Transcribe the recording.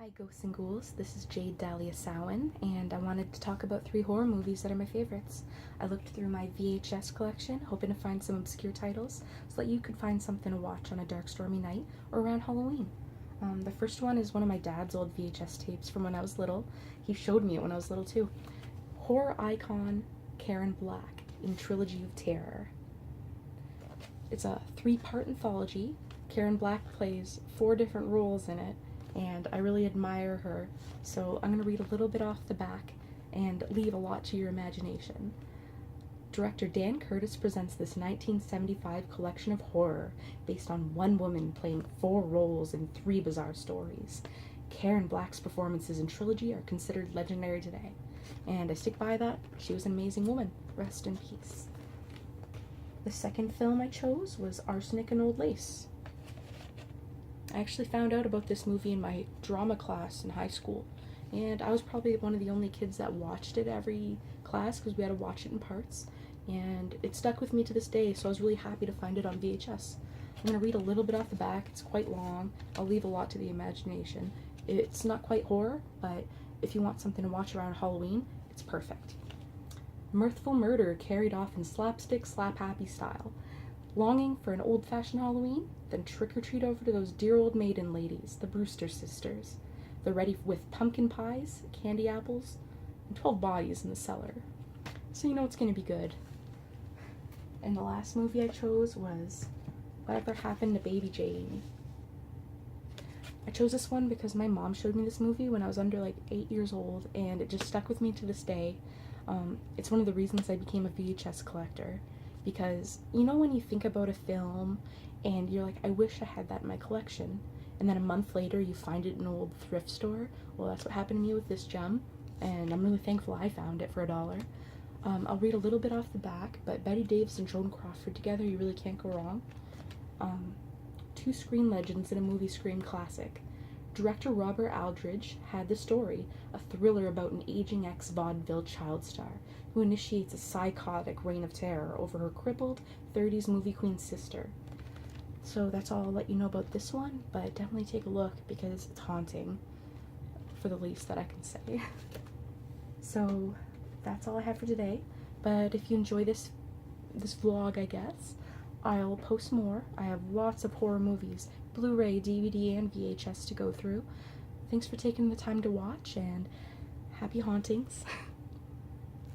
Hi ghosts and ghouls, this is Jade Dahlia Samhain, and I wanted to talk about 3 horror movies that are my favorites. I looked through my VHS collection, hoping to find some obscure titles, so that you could find something to watch on a dark stormy night or around Halloween. The first one is one of my dad's old VHS tapes from when I was little. He showed me it when I was little too. Horror icon Karen Black in Trilogy of Terror. It's a 3-part anthology. Karen Black plays 4 different roles in it, and I really admire her, so I'm going to read a little bit off the back and leave a lot to your imagination. Director Dan Curtis presents this 1975 collection of horror based on one woman playing 4 roles in 3 bizarre stories. Karen Black's performances in Trilogy are considered legendary today, and I stick by that. She was an amazing woman. Rest in peace. The second film I chose was Arsenic and Old Lace. I actually found out about this movie in my drama class in high school, and I was probably one of the only kids that watched it every class because we had to watch it in parts, and it stuck with me to this day, so I was really happy to find it on VHS. I'm going to read a little bit off the back. It's quite long. I'll leave a lot to the imagination. It's not quite horror, but if you want something to watch around Halloween, it's perfect. Mirthful murder carried off in slapstick, slap-happy style. Longing for an old-fashioned Halloween? Then trick-or-treat over to those dear old maiden ladies, the Brewster sisters. They're ready with pumpkin pies, candy apples, and 12 bodies in the cellar. So you know it's going to be good. And the last movie I chose was Whatever Happened to Baby Jane. I chose this one because my mom showed me this movie when I was under like 8 years old, and it just stuck with me to this day. It's one of the reasons I became a VHS collector. Because, you know, when you think about a film and you're like, I wish I had that in my collection, and then a month later you find it in an old thrift store? Well, that's what happened to me with this gem, and I'm really thankful I found it for $1. I'll read a little bit off the back, but Bette Davis and Joan Crawford together, you really can't go wrong. 2 screen legends in a movie scream classic. Director Robert Aldridge had The Story, a thriller about an aging ex-vaudeville child star who initiates a psychotic reign of terror over her crippled 30s movie queen sister. So that's all I'll let you know about this one, but definitely take a look because it's haunting, for the least that I can say. So that's all I have for today, but if you enjoy this vlog, I guess, I'll post more. I have lots of horror movies, Blu-ray, DVD, and VHS to go through. Thanks for taking the time to watch, and happy hauntings.